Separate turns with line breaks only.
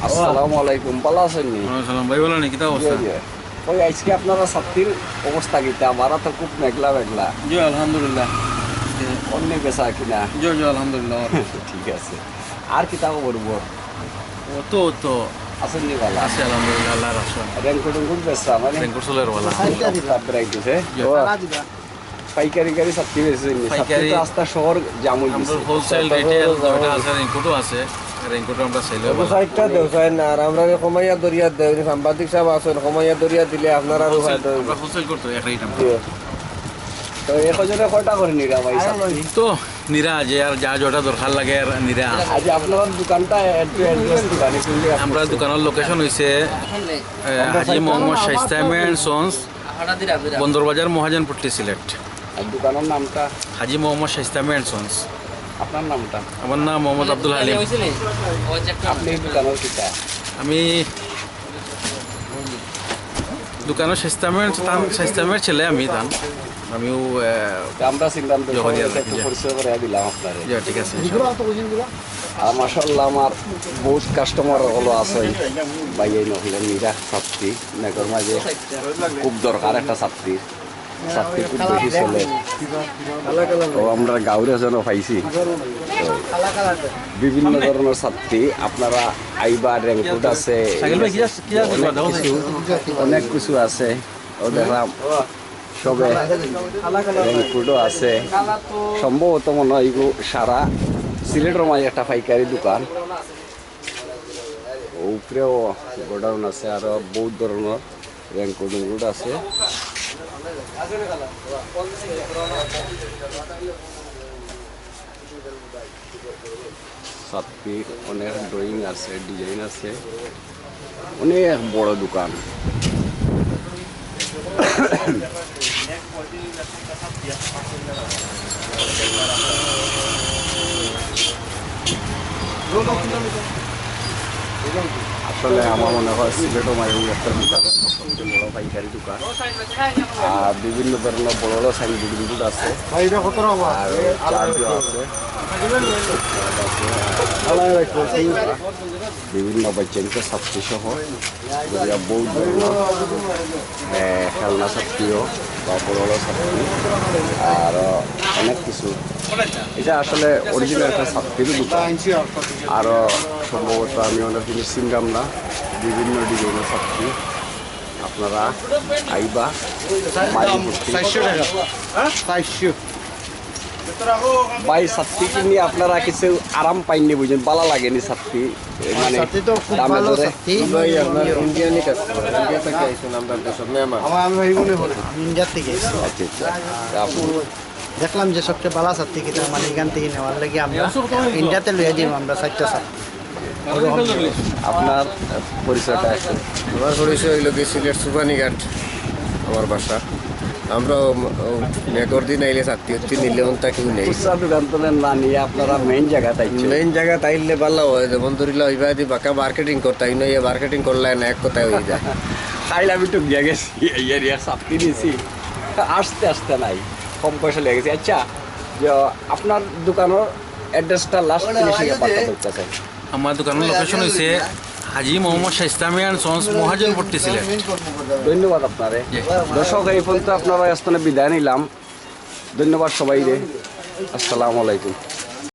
আসসালামু আলাইকুম, ভালো আছেন নি?
ভাই বলো নি কিতা অবস্থা?
ওই আজকে আপনারা ছাত্রীর অবস্থা কিতা? আমারা তো খুব মেঘলা মেঘলা।
জি আলহামদুলিল্লাহ।
অন্য বেচা কিনা?
জি জি আলহামদুলিল্লাহ।
ঠিক আছে। আর কিতা করবো?
তো
আছেন নি ভালো?
আছে আলহামদুলিল্লাহ, আল্লাহর রাসূল।
রেনকোট বেচা মানে
রেনকোট চলের ওয়ালা।
বেড়াইতেছে
জি।
পাইকারি গাড়ি ছাত্রী বেচে
পাইকারি
রাস্তা শহর জাম হয়ে
আমরা
গেছে।
হোলসেল রিটেল দুটো আছে, রেনকোটও আছে। রেনকোট আমরা সেল
ওই সাইডটা দেওসাই না, আর আমরা কমাইয়া দরিয়া দেই সাংবাদিক সাহেব আছেন, কমাইয়া দরিয়া দিলে আপনারা আরো ফায়দা হইব।
আমরা হোলসেল করতে এক রেট আমরা।
তো একজনে কয়টা করে নিরা ভাই ছাত্রী?
তো নিরা যে আর যা যেটা দরকার লাগে আর নিরা।
আজ আপনার দোকানটা অ্যাড্রেস দোকানে কোনদিকে?
আমরা দোকানের লোকেশন হইছে হাজী মোহাম্মদ শাইস্তা এন্ড সন্স, বন্দরবাজার, মহাজনপট্টি, সিলেট।
আর দোকানের নামটা?
Haji Mohammad Shaista and sons.
আপনার নামটা?
আমার নাম মোহাম্মদ আব্দুল হালিম।
আপনি দোকানের কিটা?
আমি দোকানের স্বাস্থ্যমের ছেলে আমি তান আমিও
আমরা চিনলাম তো,
জহরিয়া
একটু
রাখি,
পরিচয় করে দিলাম আপনারে।
ঠিক আছে।
আর মাশাআল্লাহ আমার বহুত কাস্টমার হলো আছে ভাই, এই নহিলেন নিরা ছাত্রী মেঘর মাঝে খুব দরকার একটা ছাত্রী খুব বেশি চলে। তো আমরা গাঁওরে যেন পাইছি বিভিন্ন ধরনের ছাত্রী, আপনারা আইবা, রেনকোট আছে, অনেক কিছু আছে। ও দেখলাম সবে রেনকোটও আছে। সম্ভবত মনে হয় এগুলো সারা সিলেটের মাঝে একটা পাইকারি দোকান। উপরেও গোডাউন আছে, আরো বহুত ধরনের রেনকোট আছে। ছাত্রী অনেক ড্রয়িং আছে, ডিজাইন আছে, অনেক বড় দোকান। আসলে আমার মনে হয় সিলেটও মাঝে একটা দোকান, সবচেয়ে বড় পাইকারি দোকান। আর বিভিন্ন ধরনের বড় বড় সাইনবোর্ড আছে, আর চার্জও আছে, বিভিন্ন বাচ্চাকে ছাত্রী সহ বহুত ধরনের খেলনা ছাত্রীও বা বড় বড় ছাত্রী, আর অনেক কিছু। এটা আসলে অরিজিনাল একটা ছাত্রীর দোকান। আরও সম্ভবত আমি অনেক জিনিস চিনলাম না, বিভিন্ন ডিজাইনের ছাত্রী। আপনারা আইবা ভাই, ছাত্রী কিনে আপনারা কিছু আরাম পাইনি, বুঝেন, ভালো লাগেনি ছাত্রী মানে দামে ধরে।
ইন্ডিয়ানই কাস্টমার, ইন্ডিয়া থেকে আইছেন আমরা দেশের মেহমান।
ইন্ডিয়া থেকে
আচ্ছা আপনি
দেখলাম যে সবচেয়ে ভালো ছাত্রী কিনা, মানে এখান থেকে নেওয়ার লাগে আমরা ইন্ডিয়াতে লইয়া দিই আমরা 4টা ছাত্রী।
আপনার পরিচয়টা একটু?
আমার পরিচয় হইল কি সিলেট সুবানীঘাট আমার বাসা। আমরা মেঘর দিন আইলে ছাত্রী নিলে অন্তা কেউ নেই।
খুচরা দোকান তো না নিয়ে আপনারা মেইন জায়গা তাইছেন।
মেইন জায়গা তাইলে ভালো হয়, যেমন ধরিলা ওইবা দি বাঁকা মার্কেটিং করতাই নয়, মার্কেটিং করলে না এক কথায় হয়ে যায়।
তাইলে আমি তো গিয়ে গেছি, এই এরিয়া ছাত্রী নিয়েছি, আসতে নাই, কম পয়সা লেগে গেছে। আচ্ছা, যে আপনার দোকানের অ্যাড্রেসটা লাস্ট চাই।
আমার দোকানের লোকেশন হয়েছে হাজী মোহাম্মদ শাইস্তা এন্ড সন্স, মহাজনপট্টি, সিলেট।
ধন্যবাদ আপনারে। দর্শক, এই পর্যন্ত আপনারা স্থানে বিদায় নিলাম। ধন্যবাদ সবাই রে। আসসালামু আলাইকুম।